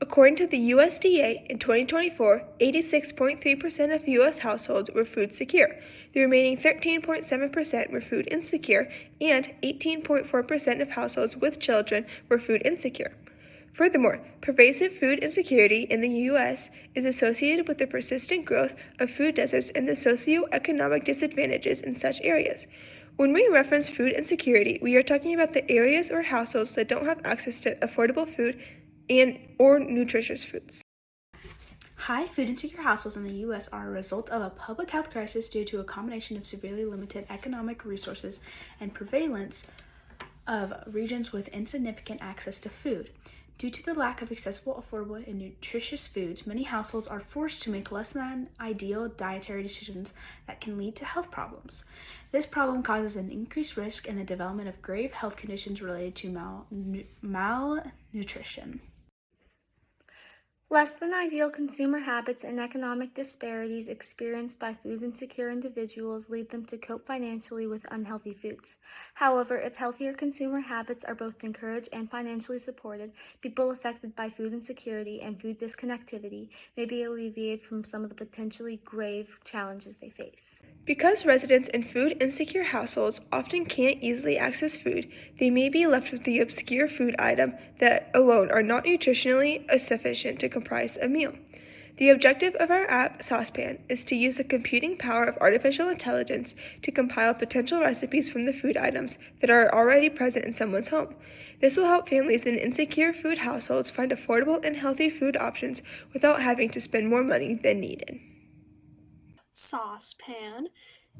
According to the USDA, in 2024, 86.3% of U.S. households were food secure. The remaining 13.7% were food insecure, and 18.4% of households with children were food insecure. Furthermore, pervasive food insecurity in the U.S. is associated with the persistent growth of food deserts and the socioeconomic disadvantages in such areas. When we reference food insecurity, we are talking about the areas or households that don't have access to affordable food or nutritious foods. High food insecure households in the U.S. are a result of a public health crisis due to a combination of severely limited economic resources and prevalence of regions with insignificant access to food. Due to the lack of accessible, affordable, and nutritious foods, many households are forced to make less than ideal dietary decisions that can lead to health problems. This problem causes an increased risk in the development of grave health conditions related to malnutrition. Less than ideal consumer habits and economic disparities experienced by food insecure individuals lead them to cope financially with unhealthy foods. However, if healthier consumer habits are both encouraged and financially supported, people affected by food insecurity and food disconnectivity may be alleviated from some of the potentially grave challenges they face. Because residents in food insecure households often can't easily access food, they may be left with the obscure food item that alone are not nutritionally sufficient to comprise a meal. The objective of our app, Saucepan, is to use the computing power of artificial intelligence to compile potential recipes from the food items that are already present in someone's home. This will help families in insecure food households find affordable and healthy food options without having to spend more money than needed. Saucepan.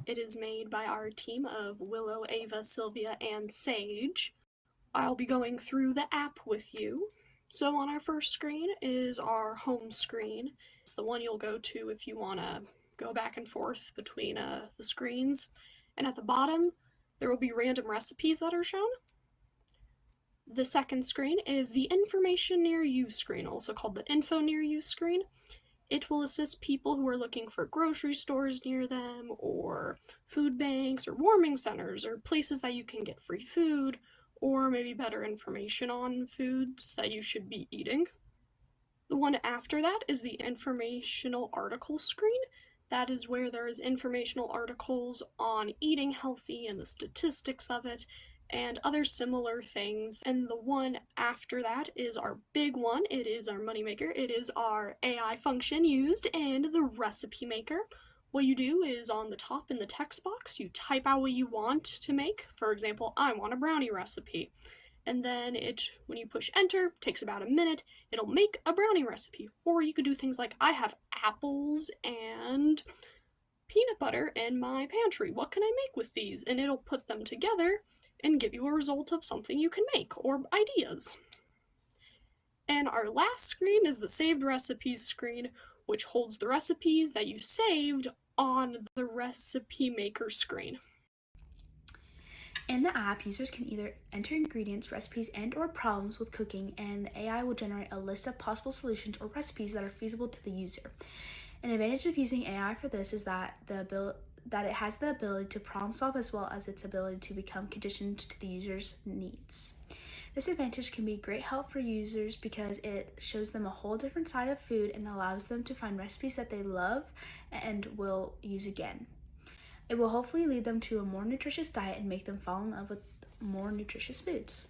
It is made by our team of Willow, Ava, Sylvia, and Sage. I'll be going through the app with you. So on our first screen is our home screen. It's the one you'll go to if you want to go back and forth between the screens. And at the bottom, there will be random recipes that are shown. The second screen is the Information Near You screen, also called the Info Near You screen. It will assist people who are looking for grocery stores near them, or food banks, or warming centers, or places that you can get free food, or maybe better information on foods that you should be eating. The one after that is the Informational Articles screen. That is where there is informational articles on eating healthy and the statistics of it, and other similar things. And the one after that is our big one. It is our moneymaker. It is our AI function used in the Recipe Maker. What you do is on the top in the text box, you type out what you want to make. For example, I want a brownie recipe. And then when you push enter, takes about a minute, it'll make a brownie recipe. Or you could do things like, I have apples and peanut butter in my pantry. What can I make with these? And it'll put them together and give you a result of something you can make, or ideas. And our last screen is the Saved Recipes screen, which holds the recipes that you saved on the Recipe Maker screen. In the app, users can either enter ingredients, recipes, and/or problems with cooking, and the AI will generate a list of possible solutions or recipes that are feasible to the user. An advantage of using AI for this is that it has the ability to problem solve as well as its ability to become conditioned to the user's needs. This advantage can be great help for users because it shows them a whole different side of food and allows them to find recipes that they love and will use again. It will hopefully lead them to a more nutritious diet and make them fall in love with more nutritious foods.